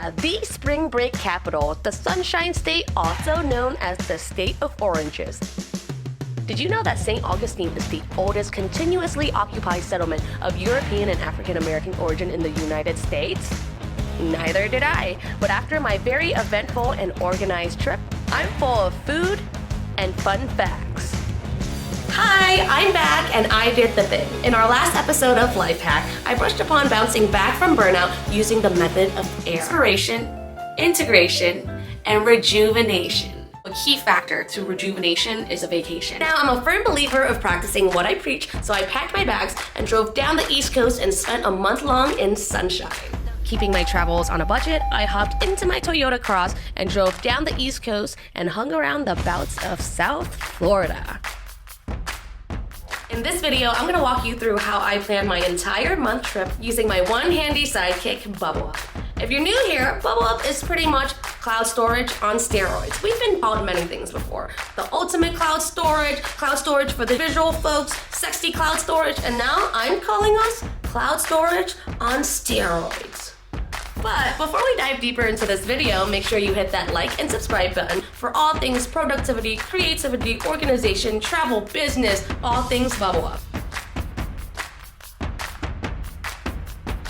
Florida, the spring break capital, the Sunshine State, also known as the State of Oranges. Did you know that St. Augustine is the oldest continuously occupied settlement of European and African American origin in the United States? Neither did I, but after my very eventful and organized trip, I'm full of food and fun facts. Hi, I'm back and I did the thing. In our last episode of Life Hack, I brushed upon bouncing back from burnout using the method of inspiration, integration, and rejuvenation. A key factor to rejuvenation is a vacation. Now, I'm a firm believer of practicing what I preach, so I packed my bags and drove down the East Coast and spent a month long in sunshine. Keeping my travels on a budget, I hopped into my Toyota Cross and drove down the East Coast and hung around the bouts of South Florida. In this video, I'm gonna walk you through how I planned my entire month trip using my one handy sidekick, Bublup. If you're new here, Bublup is pretty much cloud storage on steroids. We've been called many things before. The ultimate cloud storage for the visual folks, sexy cloud storage, and now I'm calling us cloud storage on steroids. But before we dive deeper into this video, make sure you hit that like and subscribe button for all things productivity, creativity, organization, travel, business, all things Bublup.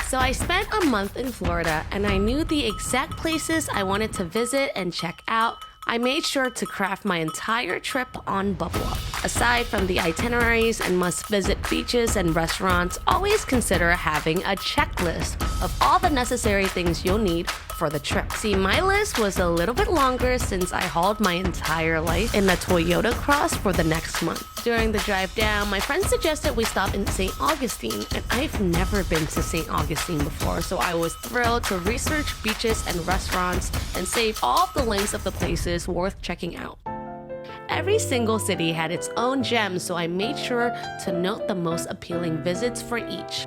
So I spent a month in Florida and I knew the exact places I wanted to visit and check out. I made sure to craft my entire trip on Bublup. Aside from the itineraries and must-visit beaches and restaurants, always consider having a checklist of all the necessary things you'll need for the trip. See, my list was a little bit longer since I hauled my entire life in the Toyota Cross for the next month. During the drive down, my friend suggested we stop in St. Augustine, and I've never been to St. Augustine before, so I was thrilled to research beaches and restaurants and save all of the links of the places worth checking out. Every single city had its own gems, so I made sure to note the most appealing visits for each.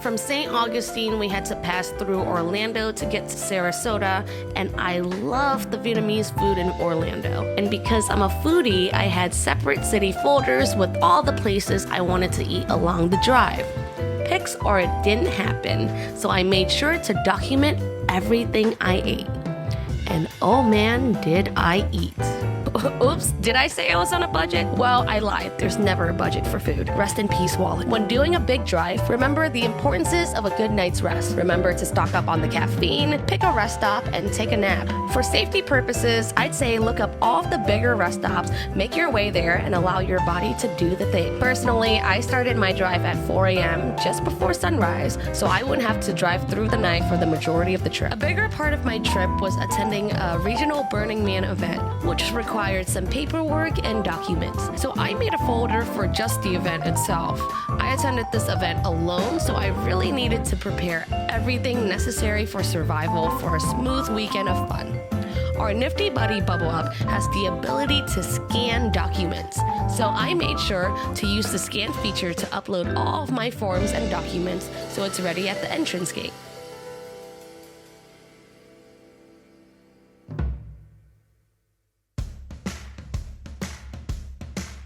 From St. Augustine, we had to pass through Orlando to get to Sarasota, and I love the Vietnamese food in Orlando. And because I'm a foodie, I had separate city folders with all the places I wanted to eat along the drive. Pics or it didn't happen, so I made sure to document everything I ate. And oh man, did I eat. Oops, did I say I was on a budget? Well, I lied. There's never a budget for food. Rest in peace, wallet. When doing a big drive, remember the importances of a good night's rest. Remember to stock up on the caffeine, pick a rest stop, and take a nap. For safety purposes, I'd say look up all of the bigger rest stops, make your way there, and allow your body to do the thing. Personally, I started my drive at 4 a.m. just before sunrise, so I wouldn't have to drive through the night for the majority of the trip. A bigger part of my trip was attending a regional Burning Man event, which required some paperwork and documents. So I made a folder for just the event itself. I attended this event alone, so I really needed to prepare everything necessary for survival for a smooth weekend of fun. Our nifty buddy Bublup has the ability to scan documents, so I made sure to use the scan feature to upload all of my forms and documents so it's ready at the entrance gate.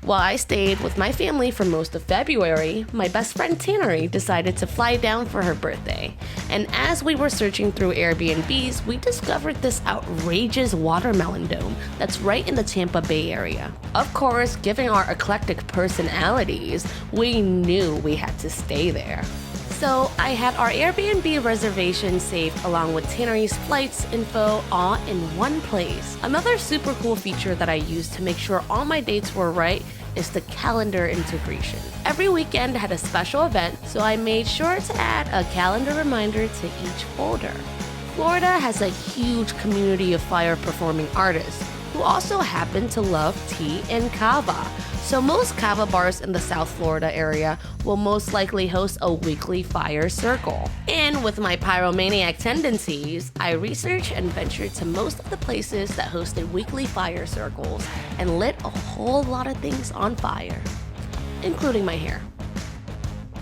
While I stayed with my family for most of February, my best friend Tannery decided to fly down for her birthday. And as we were searching through Airbnbs, we discovered this outrageous watermelon dome that's right in the Tampa Bay area. Of course, given our eclectic personalities, we knew we had to stay there. So I had our Airbnb reservation saved along with Tannery's flights info all in one place. Another super cool feature that I used to make sure all my dates were right is the calendar integration. Every weekend had a special event, so I made sure to add a calendar reminder to each folder. Florida has a huge community of fire performing artists who also happen to love tea and kava. So most kava bars in the South Florida area will most likely host a weekly fire circle. And with my pyromaniac tendencies, I researched and ventured to most of the places that hosted weekly fire circles and lit a whole lot of things on fire, including my hair.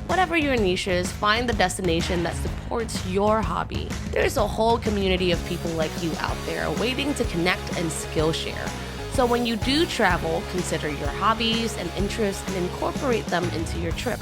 Whatever your niche is, find the destination that supports your hobby. There's a whole community of people like you out there waiting to connect and skill share. So when you do travel, consider your hobbies and interests and incorporate them into your trip.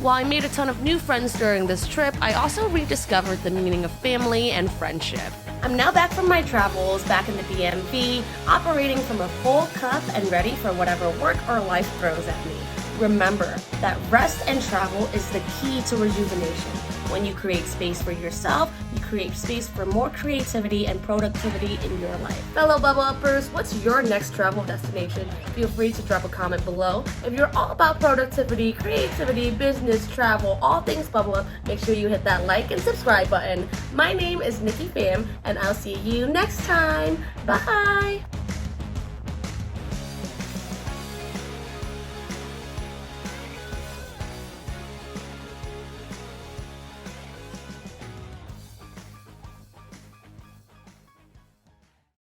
While I made a ton of new friends during this trip, I also rediscovered the meaning of family and friendship. I'm now back from my travels, back in the DMV, operating from a full cup and ready for whatever work or life throws at me. Remember that rest and travel is the key to rejuvenation. When you create space for yourself, you create space for more creativity and productivity in your life. Fellow Bubble Uppers, what's your next travel destination? Feel free to drop a comment below. If you're all about productivity, creativity, business, travel, all things Bubble Up, make sure you hit that like and subscribe button. My name is Nicky Fam, and I'll see you next time. Bye!